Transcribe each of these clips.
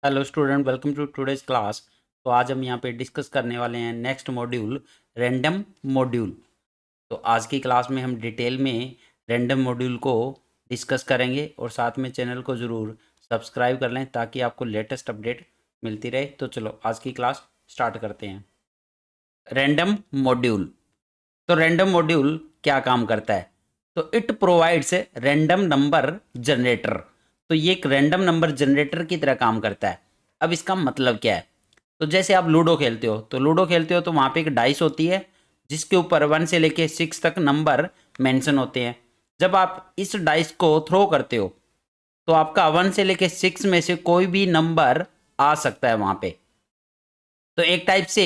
Hello student, welcome to today's class. तो आज हम यहाँ पे डिस्कस करने वाले हैं नेक्स्ट मॉड्यूल, रैंडम मॉड्यूल। तो आज की क्लास में हम डिटेल में रैंडम मॉड्यूल को डिस्कस करेंगे और साथ में चैनल को ज़रूर सब्सक्राइब कर लें ताकि आपको लेटेस्ट अपडेट मिलती रहे। तो चलो आज की क्लास स्टार्ट करते हैं। Random module. तो रैंडम मॉड्यूल क्या काम करता है? तो it provides random number generator. तो ये एक रैंडम नंबर जनरेटर की तरह काम करता है। अब इसका मतलब क्या है? तो जैसे आप लूडो खेलते हो तो वहाँ पे एक डाइस होती है जिसके ऊपर 1 से लेके 6 तक नंबर मेंशन होते हैं। जब आप इस डाइस को थ्रो करते हो तो आपका 1 से लेके 6 में से कोई भी नंबर आ सकता है वहाँ पे। तो एक टाइप से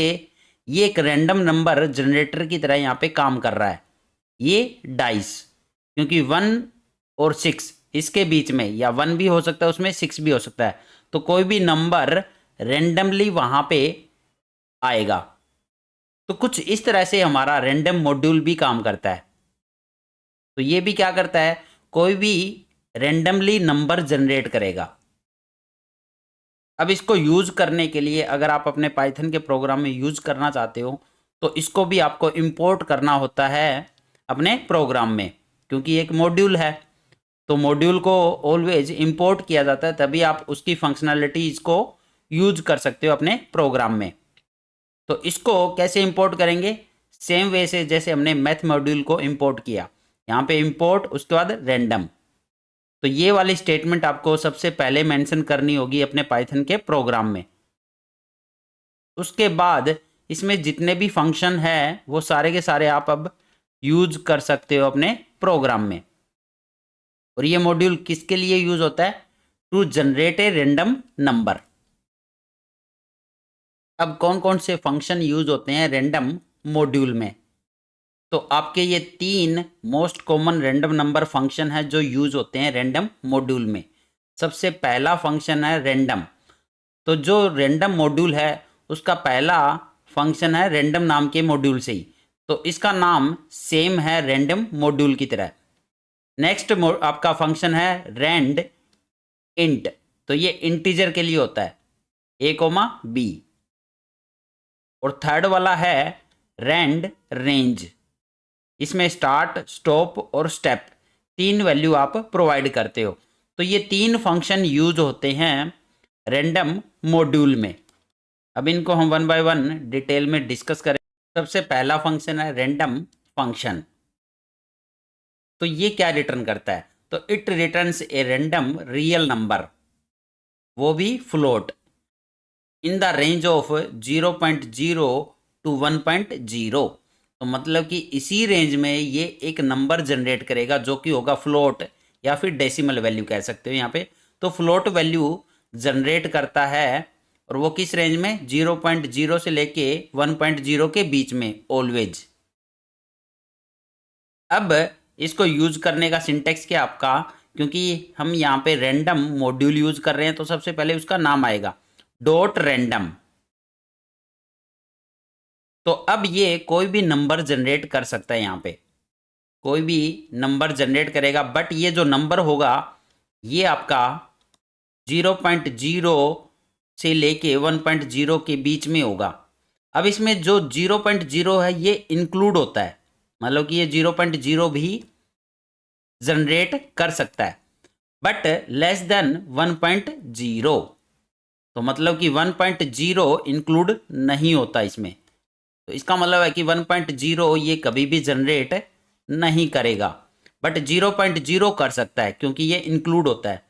ये एक रैंडम नंबर जनरेटर की तरह यहाँ पे काम कर रहा है ये डाइस, क्योंकि 1 और 6 इसके बीच में, या 1 भी हो सकता है उसमें, 6 भी हो सकता है, तो कोई भी नंबर रेंडमली वहां पे आएगा। तो कुछ इस तरह से हमारा रैंडम मॉड्यूल भी काम करता है। तो ये भी क्या करता है, कोई भी रेंडमली नंबर जनरेट करेगा। अब इसको यूज करने के लिए अगर आप अपने पाइथन के प्रोग्राम में यूज करना चाहते हो तो इसको भी आपको इंपोर्ट करना होता है अपने प्रोग्राम में, क्योंकि एक मॉड्यूल है। तो मॉड्यूल को ऑलवेज इंपोर्ट किया जाता है, तभी आप उसकी फंक्शनैलिटीज को यूज कर सकते हो अपने प्रोग्राम में। तो इसको कैसे इंपोर्ट करेंगे? सेम वे से जैसे हमने मैथ मॉड्यूल को इंपोर्ट किया, यहाँ पे इंपोर्ट, उसके बाद रैंडम। तो ये वाली स्टेटमेंट आपको सबसे पहले मेंशन करनी होगी अपने पाइथन के प्रोग्राम में। उसके बाद इसमें जितने भी फंक्शन है वो सारे के सारे आप अब यूज कर सकते हो अपने प्रोग्राम में। और ये मॉड्यूल किसके लिए यूज होता है? To generate a random number. अब कौन कौन से फंक्शन यूज होते हैं रैंडम मॉड्यूल में? तो आपके ये 3 most common random number function है जो यूज होते हैं रैंडम मॉड्यूल में। सबसे पहला फंक्शन है रैंडम। तो जो रैंडम मॉड्यूल है उसका पहला फंक्शन है रैंडम नाम के मॉड्यूल से ही, तो इसका नाम सेम है रैंडम मॉड्यूल की तरह। नेक्स्ट आपका फंक्शन है रैंड इंट। तो ये इंटीजर के लिए होता है, a, b। और थर्ड वाला है रैंड रेंज। इसमें स्टार्ट, स्टॉप और स्टेप 3 वैल्यू आप प्रोवाइड करते हो। तो ये 3 फंक्शन यूज होते हैं रैंडम मॉड्यूल में। अब इनको हम 1 बाय 1 डिटेल में डिस्कस करें। सबसे पहला फंक्शन है रैंडम फंक्शन। तो ये क्या रिटर्न करता है? तो it returns a random real number, वो भी float, in the range of 0.0 to 1.0। तो मतलब कि इसी रेंज में ये एक नंबर जनरेट करेगा जो कि होगा फ्लोट या फिर डेसिमल वैल्यू कह सकते हो यहाँ पे। तो फ्लोट वैल्यू जनरेट करता है, और वो किस रेंज में? 0.0 से लेके 1.0 के बीच में ऑलवेज। अब इसको यूज करने का सिंटेक्स क्या आपका, क्योंकि हम यहाँ पे रैंडम मॉड्यूल यूज कर रहे हैं तो सबसे पहले उसका नाम आएगा डॉट रैंडम। तो अब ये कोई भी नंबर जनरेट कर सकता है, यहाँ पे कोई भी नंबर जनरेट करेगा, बट ये जो नंबर होगा ये आपका 0.0 से लेके 1.0 के बीच में होगा। अब इसमें जो 0.0 है ये इंक्लूड होता है, मतलब कि ये 0.0 भी जनरेट कर सकता है, बट लेस देन 1.0। तो मतलब कि 1.0 इंक्लूड नहीं होता इसमें। तो इसका मतलब है कि 1.0 ये कभी भी जनरेट नहीं करेगा, बट 0.0 कर सकता है क्योंकि ये इंक्लूड होता है।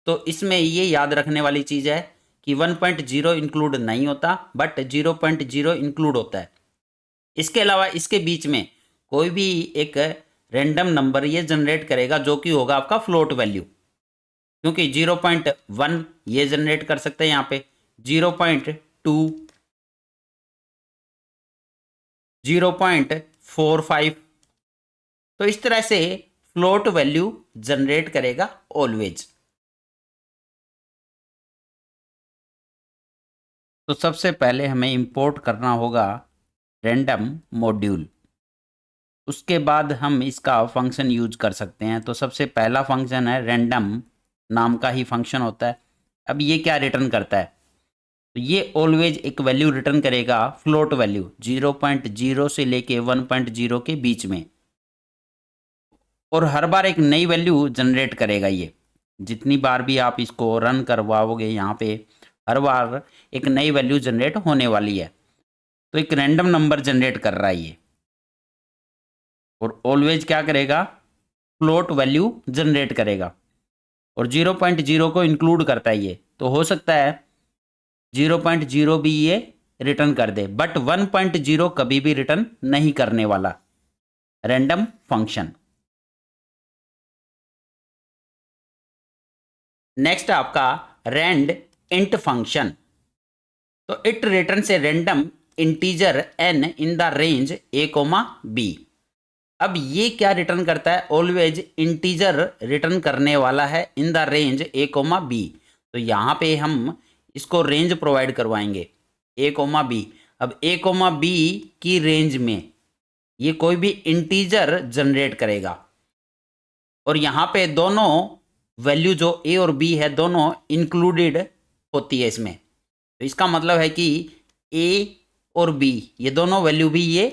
तो इसमें ये याद रखने वाली चीज़ है कि 1.0 इंक्लूड नहीं होता, बट 0.0 इंक्लूड होता है। इसके अलावा इसके बीच में कोई भी एक रैंडम नंबर ये जनरेट करेगा जो कि होगा आपका फ्लोट वैल्यू, क्योंकि 0.1 ये जनरेट कर सकते हैं यहाँ पे, 0.2, 0.45। तो इस तरह से फ्लोट वैल्यू जनरेट करेगा ऑलवेज। तो सबसे पहले हमें इंपोर्ट करना होगा रैंडम मॉड्यूल, उसके बाद हम इसका फंक्शन यूज कर सकते हैं। तो सबसे पहला फंक्शन है रैंडम नाम का ही फंक्शन होता है। अब ये क्या रिटर्न करता है, तो ये ऑलवेज एक वैल्यू रिटर्न करेगा, फ्लोट वैल्यू 0.0 से लेके 1.0 के बीच में, और हर बार एक नई वैल्यू जनरेट करेगा। ये जितनी बार भी आप इसको रन करवाओगे यहाँ पे हर बार एक नई वैल्यू जनरेट होने वाली है। तो एक रैंडम नंबर जनरेट कर रहा है ये, और ऑलवेज क्या करेगा, फ्लोट वैल्यू जनरेट करेगा, और 0.0 को इंक्लूड करता है ये। तो हो सकता है 0.0 भी ये रिटर्न कर दे, बट 1.0 कभी भी रिटर्न नहीं करने वाला रैंडम फंक्शन। नेक्स्ट आपका रैंड इंट फंक्शन। तो इट रिटर्न से random integer n in the range a, b। अब ये क्या रिटर्न करता है, ऑलवेज इंटीजर रिटर्न करने वाला है इन द रेंज a, b। तो यहाँ पे हम इसको रेंज प्रोवाइड करवाएंगे a, b। अब a, b की रेंज में ये कोई भी इंटीजर जनरेट करेगा, और यहाँ पे दोनों वैल्यू जो a और b है दोनों इंक्लूडेड होती है इसमें। तो इसका मतलब है कि a और b ये दोनों वैल्यू भी ये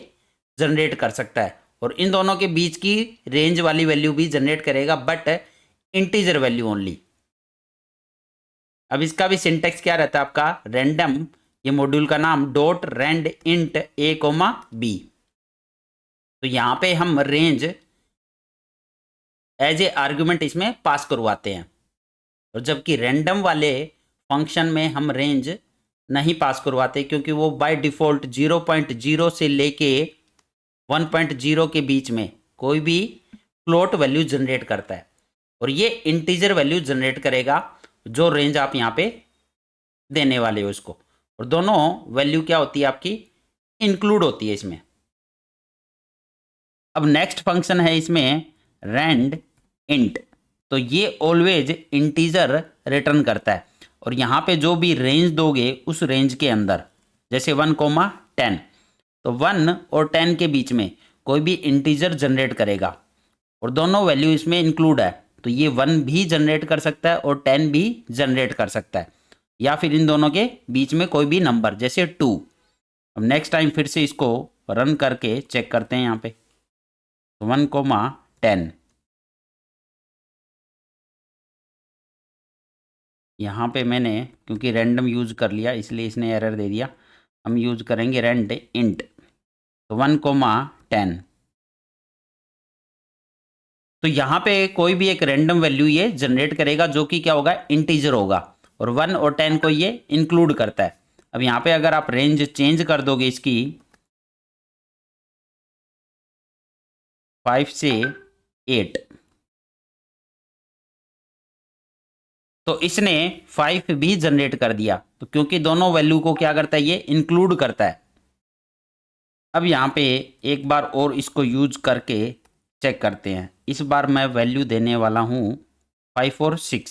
जनरेट कर सकता है, और इन दोनों के बीच की रेंज वाली वैल्यू भी जनरेट करेगा, बट इंटीजर वैल्यू ओनली। अब इसका भी सिंटेक्स क्या रहता है आपका, रैंडम, ये मॉड्यूल का नाम dot rand int a, b। तो यहाँ पे हम रेंज एज ए आर्ग्यूमेंट इसमें पास करवाते हैं, और जबकि रैंडम वाले फंक्शन में हम रेंज नहीं पास करवाते, क्योंकि वो बाय डिफ़ॉल्ट 0.0 से लेके 1.0 के बीच में कोई भी फ्लोट वैल्यू जनरेट करता है, और ये इंटीजर वैल्यू जनरेट करेगा जो रेंज आप यहाँ पे देने वाले हो इसको, और दोनों वैल्यू क्या होती है आपकी, इंक्लूड होती है इसमें। अब नेक्स्ट फंक्शन है इसमें रैंड इंट। तो ये ऑलवेज इंटीजर रिटर्न करता है, और यहाँ पे जो भी रेंज दोगे उस रेंज के अंदर, जैसे 1, 10, तो 1 और 10 के बीच में कोई भी इंटीजर जनरेट करेगा, और दोनों वैल्यू इसमें इंक्लूड है। तो ये 1 भी जनरेट कर सकता है और 10 भी जनरेट कर सकता है, या फिर इन दोनों के बीच में कोई भी नंबर जैसे 2। अब नेक्स्ट टाइम फिर से इसको रन करके चेक करते हैं यहाँ पे, 1, 10। यहाँ पे मैंने क्योंकि रैंडम यूज़ कर लिया इसलिए इसने एरर दे दिया। हम यूज़ करेंगे रैंड इंट, तो 1, 10। तो यहाँ पे कोई भी एक रैंडम वैल्यू ये जनरेट करेगा जो कि क्या होगा, इंटीजर होगा, और 1 और 10 को ये इंक्लूड करता है। अब यहाँ पे अगर आप रेंज चेंज कर दोगे इसकी 5 से 8, तो इसने 5 भी जनरेट कर दिया, तो क्योंकि दोनों वैल्यू को क्या करता है, ये इंक्लूड करता है। अब यहाँ पे एक बार और इसको यूज करके चेक करते हैं। इस बार मैं वैल्यू देने वाला हूँ 5 और 6,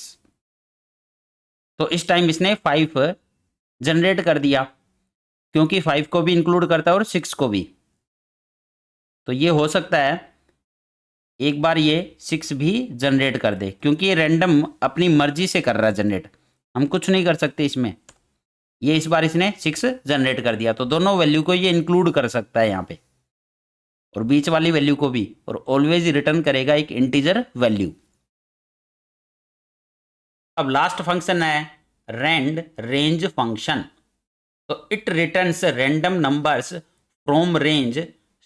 तो इस टाइम इसने 5 जनरेट कर दिया, क्योंकि 5 को भी इंक्लूड करता है और 6 को भी। तो ये हो सकता है एक बार ये 6 भी जनरेट कर दे, क्योंकि ये रैंडम अपनी मर्जी से कर रहा है जनरेट, हम कुछ नहीं कर सकते इसमें। ये इस बार इसने 6 जनरेट कर दिया, तो दोनों वैल्यू को ये इंक्लूड कर सकता है यहाँ पे, और बीच वाली वैल्यू को भी, और ऑलवेज रिटर्न करेगा एक इंटीजर वैल्यू। अब लास्ट फंक्शन है रैंड रेंज फंक्शन। तो it returns random numbers from range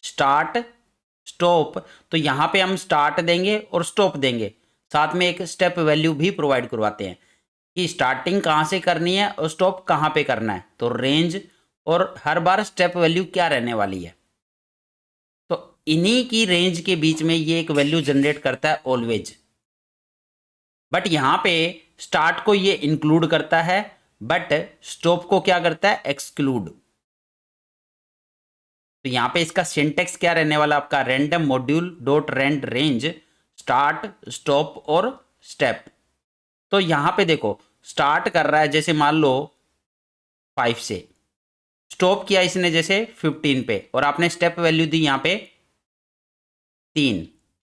start stop. तो यहाँ पे हम स्टार्ट देंगे और स्टॉप देंगे, साथ में एक स्टेप वैल्यू भी प्रोवाइड करवाते हैं कि स्टार्टिंग कहाँ से करनी है और स्टॉप कहाँ पे करना है। तो रेंज और हर बार स्टेप वैल्यू क्या रहने वाली है, तो इन्हीं की रेंज के बीच में ये एक वैल्यू जनरेट करता है ऑलवेज। बट यहाँ पे स्टार्ट को ये इंक्लूड करता है, बट स्टॉप को क्या करता है, एक्सक्लूड। तो यहाँ पे इसका सिंटेक्स क्या रहने वाला आपका, random module dot rand range start stop और स्टेप। तो यहाँ पे देखो स्टार्ट कर रहा है जैसे मान लो 5 से, स्टॉप किया इसने जैसे 15 पे, और आपने स्टेप वैल्यू दी यहाँ पे 3।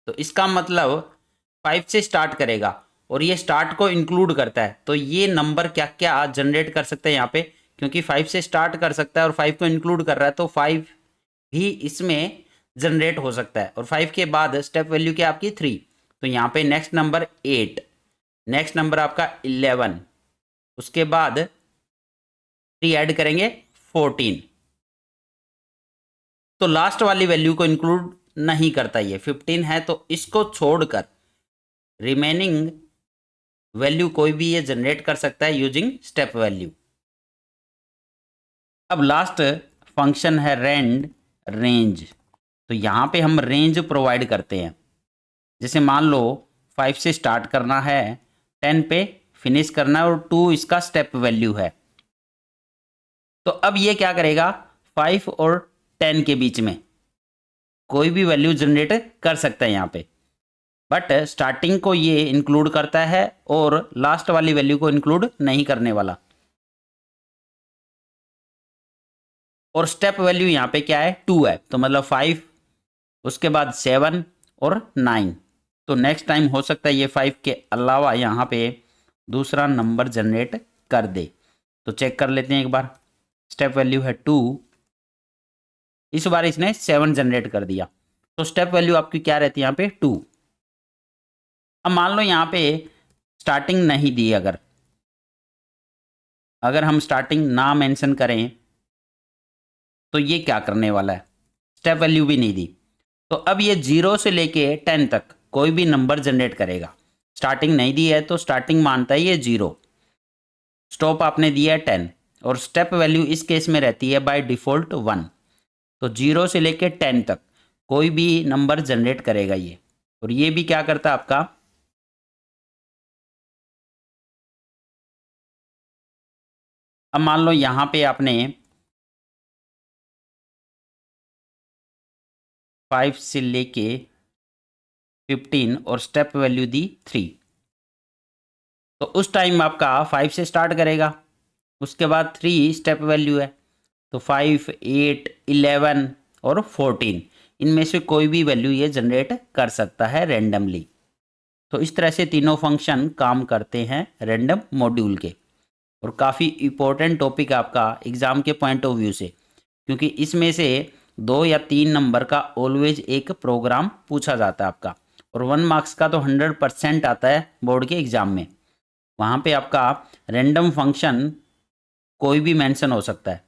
तो इसका मतलब 5 से स्टार्ट करेगा और ये स्टार्ट को इंक्लूड करता है। तो ये नंबर क्या क्या जनरेट कर सकते हैं यहाँ पे, क्योंकि 5 से स्टार्ट कर सकता है और 5 को इंक्लूड कर रहा है, तो 5 भी इसमें जनरेट हो सकता है। और 5 के बाद स्टेप वैल्यू क्या आपकी 3, तो यहाँ पे नेक्स्ट नंबर 8, नेक्स्ट नंबर आपका 11, उसके बाद 3 ऐड करेंगे 14। तो लास्ट वाली वैल्यू को इंक्लूड नहीं करता, ये 15 है, तो इसको छोड़कर रिमेनिंग वैल्यू कोई भी ये जनरेट कर सकता है यूजिंग स्टेप वैल्यू। अब लास्ट फंक्शन है रेंड रेंज। तो यहाँ पे हम रेंज प्रोवाइड करते हैं। जैसे मान लो 5 से स्टार्ट करना है, 10 पे फिनिश करना है और 2 इसका स्टेप वैल्यू है। तो अब ये क्या करेगा, 5 और 10 के बीच में कोई भी वैल्यू जनरेट कर सकता है यहाँ पे, बट स्टार्टिंग को ये इंक्लूड करता है और लास्ट वाली वैल्यू को इंक्लूड नहीं करने वाला। और स्टेप वैल्यू यहाँ पे क्या है, 2 है, तो मतलब 5, उसके बाद 7 और 9। तो नेक्स्ट टाइम हो सकता है ये 5 के अलावा यहाँ पे दूसरा नंबर जनरेट कर दे। तो चेक कर लेते हैं एक बार। स्टेप वैल्यू है 2, इस बार इसने 7 जनरेट कर दिया, तो स्टेप वैल्यू आपकी क्या रहती है यहाँ पे 2। अब मान लो यहाँ पे स्टार्टिंग नहीं दी, अगर हम स्टार्टिंग ना मेंशन करें तो ये क्या करने वाला है, स्टेप वैल्यू भी नहीं दी। तो अब ये 0 से लेके 10 तक कोई भी नंबर जनरेट करेगा। स्टार्टिंग नहीं दी है तो स्टार्टिंग मानता है ये 0, स्टॉप आपने दिया है 10, और स्टेप वैल्यू इस केस में रहती है बाय डिफॉल्ट 1। तो 0 से लेके 10 तक कोई भी नंबर जनरेट करेगा ये। और ये भी क्या करता है आपका, अब मान लो यहाँ पे आपने 5 से लेके 15 और स्टेप वैल्यू दी 3, तो उस टाइम आपका 5 से स्टार्ट करेगा, उसके बाद 3 स्टेप वैल्यू है, तो 5, 8, 11 और 14 इनमें से कोई भी वैल्यू ये जनरेट कर सकता है रैंडमली। तो इस तरह से तीनों फंक्शन काम करते हैं रैंडम मॉड्यूल के। और काफ़ी इम्पोर्टेंट टॉपिक आपका एग्ज़ाम के पॉइंट ऑफ व्यू से, क्योंकि इसमें से 2 या 3 नंबर का ऑलवेज एक प्रोग्राम पूछा जाता है आपका, और 1 मार्क्स का तो 100% आता है बोर्ड के एग्ज़ाम में। वहाँ पे आपका रैंडम फंक्शन कोई भी मेंशन हो सकता है।